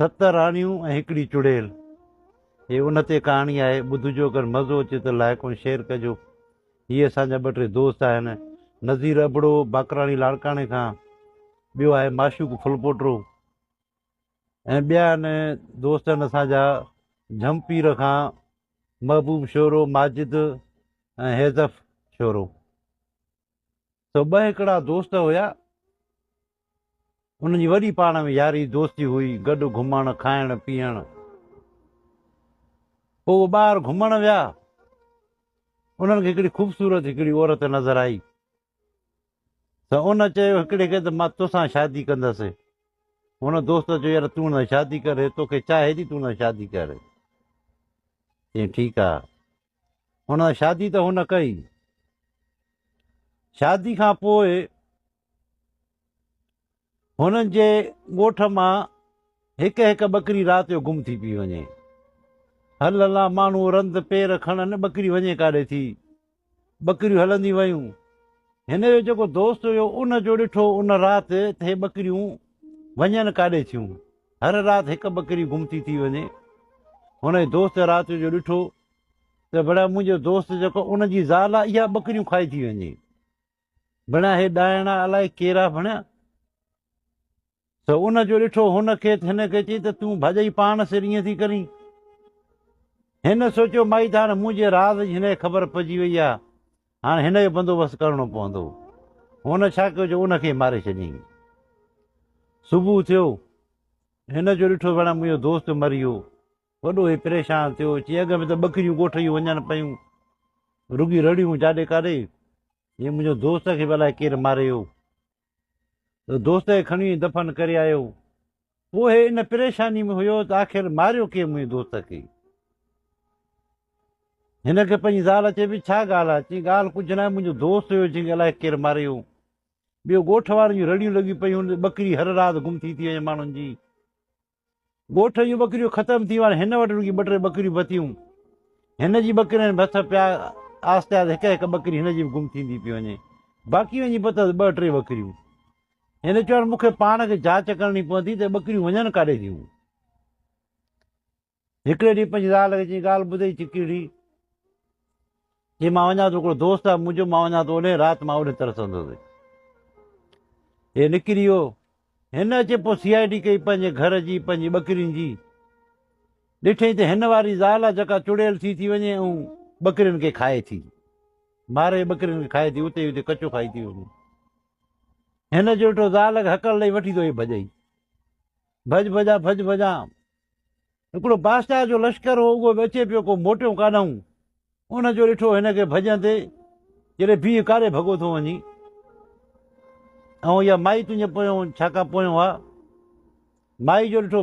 सत राणियूं ऐं हिकिड़ी चुड़ैल। हे उन ते कहाणी आहे, ॿुधिजो, अगरि मज़ो अचे त लाइक ऐं शेयर कजो। हीअ असांजा ॿ टे दोस्त आहिनि, नज़ीर अबड़ो बाकराणी लाड़काणे खां, ॿियो आहे माशूक फुलपोटरो, ऐं ॿिया आहिनि दोस्त आहिनि असांजा झमपीर खां महबूब शोरो, माजिद ऐं हैज़फ शोरो। त ॿ हिकिड़ा दोस्त हुया, उन्हनि जी वॾी पाण में यारी दोस्ती हुई, गॾु घुमणु खाइणु पीअणु। पोइ उहो ॿाहिरि घुमणु विया, उन्हनि खे हिकिड़ी ख़ूबसूरत हिकिड़ी औरत नज़र आई, त उन चयो हिकिड़े खे त मां तोसां शादी कंदसि। हुन दोस्त चयो यार तूं न शादी करे, तोखे चाहे थी, तूं न शादी कर। चई ठीकु आहे। हुन शादी त हुन कई। शादी खां पोइ हुननि जे ॻोठ मां हिकु हिकु ॿकरी राति जो गुम थी पई वञे। हल हलां माण्हू रंध पेर खणनि, ॿकरी वञे काॾे थी, ॿकरियूं हलंदी वयूं। हिन जो जेको दोस्त हुयो उन जो ॾिठो उन राति त हे ॿकरियूं वञनि काॾे थियूं, हर राति हिकु ॿकरी गुम थी वञे। हुन दोस्त राति जो ॾिठो त भला मुंहिंजो दोस्त जेको उन जी ज़ाल आहे इहा ॿकरियूं खाई थी वञे, भणिया हे ॾाइणा अलाए केरा भणिया। त उन जो ॾिठो हुनखे, हिन खे चई त तूं भॼई पाण सिर ईअं थी करीं। हिन सोचियो माई त हाणे मुंहिंजे राज़ जी हिन खे ख़बर पइजी वई आहे, हाणे हिन जो बंदोबस्तु करिणो पवंदो। हुन छा कयो, जो उनखे मारे छॾियईं। सुबुह थियो, हिन जो ॾिठो भेण मुंहिंजो दोस्त मरी वियो, वॾो हे परेशान थियो। चई अॻ में त ॿकरियूं ॻोठ जूं वञनि पियूं, रुॻी रड़ियूं जाॾे काॾे, हे मुंहिंजो दोस्त खे बि अलाए केरु मारे वियो। त दोस्त खे खणी दफ़न करे आयो। पोइ हे इन परेशानी में हुयो त आख़िर मारियो केरु मुंहिंजे दोस्त खे। हिन खे पंहिंजी ज़ाल चए पई छा ॻाल्हि आहे? चई ॻाल्हि कुझु न आहे, मुंहिंजो दोस्त हुयो जंहिंखे अलाए केरु मारे वियो। ॿियो ॻोठ वारनि जूं रड़ियूं लॻियूं पियूं, ॿकरी हर राति गुम थी वञे माण्हुनि जी। ॻोठ जूं ॿकरियूं ख़तमु थी वियूं, हिन वटि रुॻी ॿ टे ॿकरियूं बचियूं। हिन जी ॿकरियुनि हथ पिया, आहिस्ते आहिस्ते हिकु हिकु ॿकरी हिन जी बि गुम थींदी पई वञे, बाक़ी वञी बतसि ॿ टे ॿकरियूं। हिन चयो मूंखे पाण खे जांच करणी पवंदी त ॿकरियूं वञनि काॾे थियूं। हिकिड़े ॾींहुं पंहिंजी ज़ाल खे चई ॻाल्हि ॿुधई चिकीड़ी, चई मां वञा थो, हिकिड़ो दोस्त आहे मुंहिंजो, मां वञा थो ओॾे, राति मां ओॾे तरसंदुसि। हे निकिरी वियो। हिन अचे पोइ CID कई पंहिंजे घर जी, पंहिंजी ॿकरियुनि जी। ॾिठई त हिन वारी ज़ाल आहे जेका चुड़ैल थी वञे ऐं ॿकरियुनि खे खाए थी, मारे ॿकरियुनि खे खाए थी, उते उते कचो खाई थी वञे। हिन जो ॾिठो ज़ाल खे हकल ॾेई वठी थो भॼई, भॼ भॼा। हिकिड़ो बादशाह जो लश्कर हो, उहो बि अचे पियो, को मोटियो काॾूं। उन जो ॾिठो हिन खे भॼंदे, जॾहिं बीह काॾे भॻो थो वञी, ऐं इहा माई तुंहिंजे पोयों छाकाणि पोयों आहे। माई जो ॾिठो